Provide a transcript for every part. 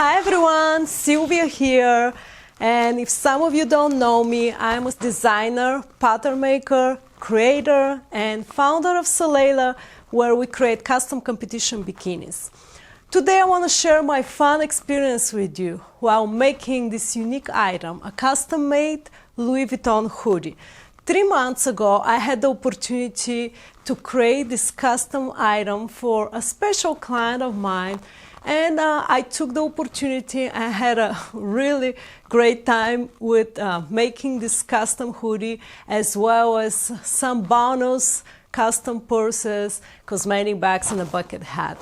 Hi everyone, Sylvia here, and if some of you don't know me, I'm a designer, pattern maker, creator, and founder of Soleila, where we create custom competition bikinis. Today I want to share my fun experience with you while making this unique item, a custom-made Louis Vuitton hoodie. 3 months ago, I had the opportunity to create this custom item for a special client of mine, and I took the opportunity. I had a really great time with making this custom hoodie, as well as some bonus custom purses, cosmetic bags, and a bucket hat.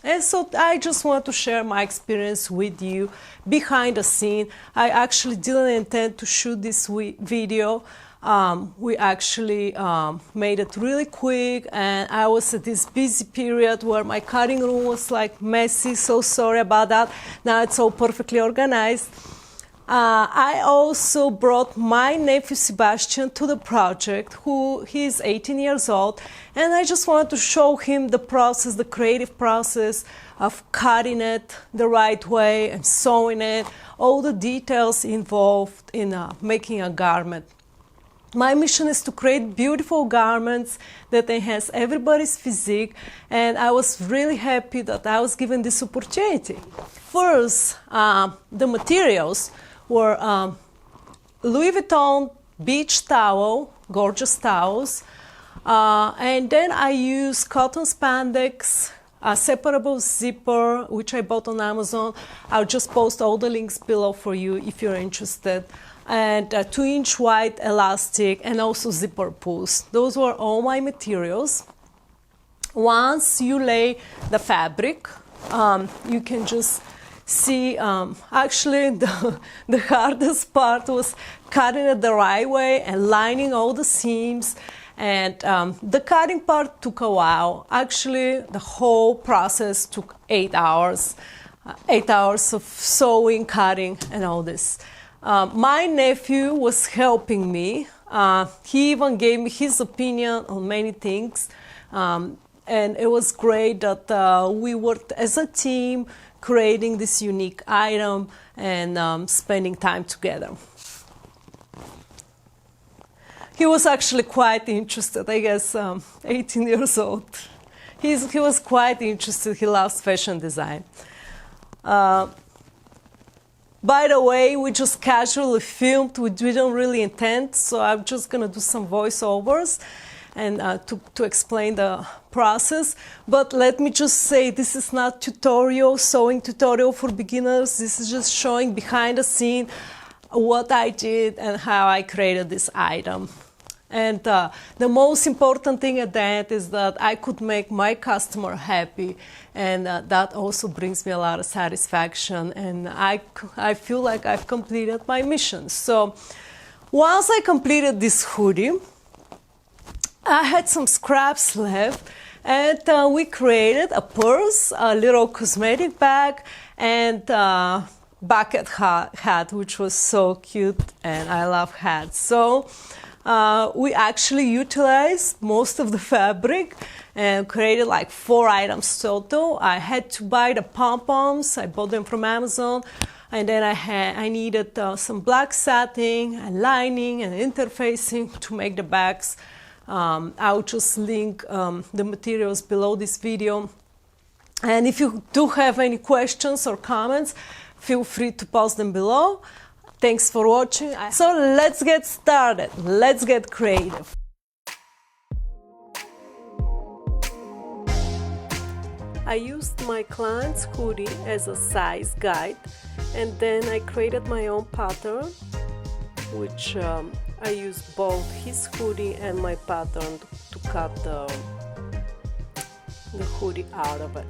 And so I just want to share my experience with you behind the scene. I actually didn't intend to shoot this video. We actually made it really quick, and I was at this busy period where my cutting room was like messy, so sorry about that. Now it's all perfectly organized. I also brought my nephew Sebastian to the project, he's 18 years old, and I just wanted to show him the process, the creative process of cutting it the right way and sewing it, all the details involved in making a garment. My mission is to create beautiful garments that enhance everybody's physique, and I was really happy that I was given this opportunity. First, the materials were Louis Vuitton beach towel, gorgeous towels, and then I used cotton spandex, a separable zipper, which I bought on Amazon. I'll just post all the links below for you if you're interested. And a 2-inch wide elastic, and also zipper pulls. Those were all my materials. Once you lay the fabric, you can just see, actually the hardest part was cutting it the right way and lining all the seams. And the cutting part took a while. Actually, the whole process took 8 hours. 8 hours of sewing, cutting, and all this. My nephew was helping me. He even gave me his opinion on many things. And it was great that we worked as a team, creating this unique item and spending time together. He was actually quite interested, I guess, 18 years old. He was quite interested. He loves fashion design. By the way, we just casually filmed. We didn't really intend, so I'm just going to do some voiceovers and to explain the process. But let me just say, this is not sewing tutorial for beginners. This is just showing behind the scene what I did and how I created this item. And the most important thing at the end is that I could make my customer happy, and that also brings me a lot of satisfaction, and I feel like I've completed my mission. So once I completed this hoodie, I had some scraps left, and we created a purse, a little cosmetic bag, and bucket hat, which was so cute, and I love hats. So we actually utilized most of the fabric and created like 4 items total. I had to buy the pom-poms. I bought them from Amazon. And then I needed some black satin and lining and interfacing to make the bags. I'll just link the materials below this video. And if you do have any questions or comments, feel free to post them below. Thanks for watching. So let's get started. Let's get creative. I used my client's hoodie as a size guide, and then I created my own pattern, which I used both his hoodie and my pattern to cut the hoodie out of it.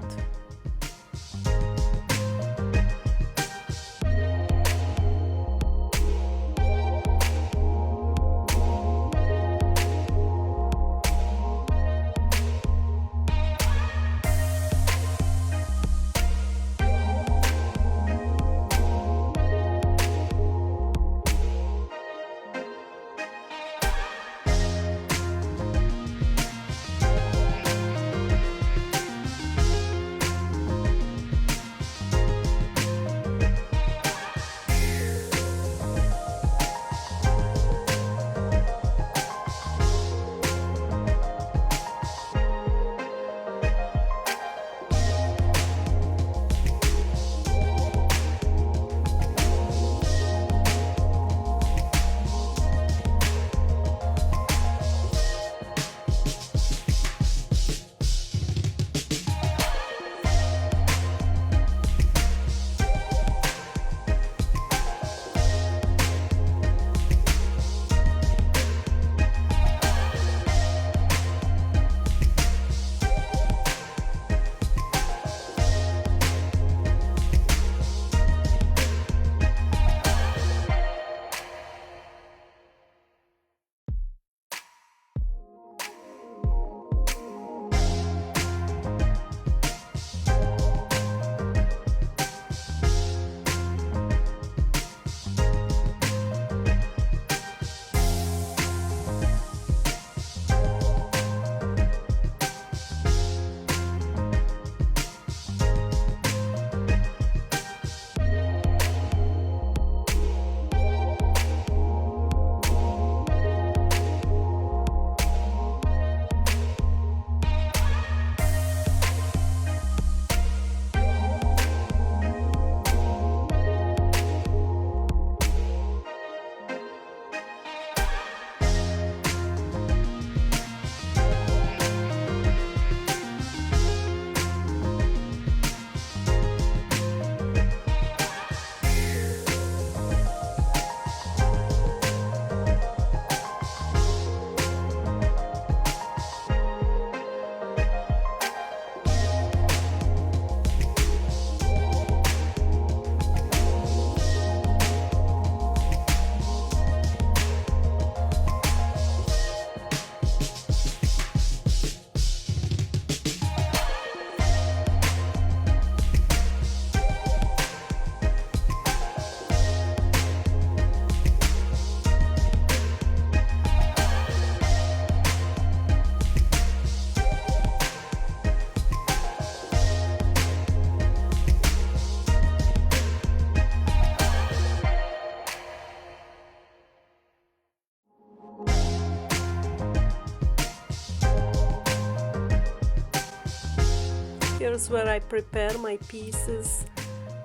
here's where I prepare my pieces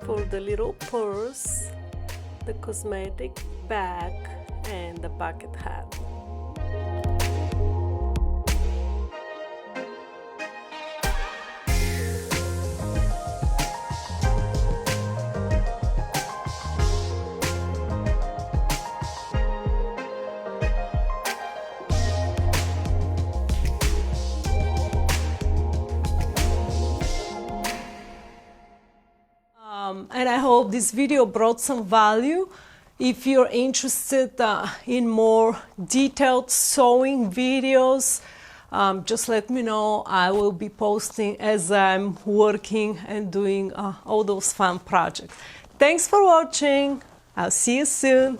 for the little purse, the cosmetic bag, and the bucket hat. And I hope this video brought some value. If you're interested in more detailed sewing videos, just let me know. I will be posting as I'm working and doing all those fun projects. Thanks for watching. I'll see you soon.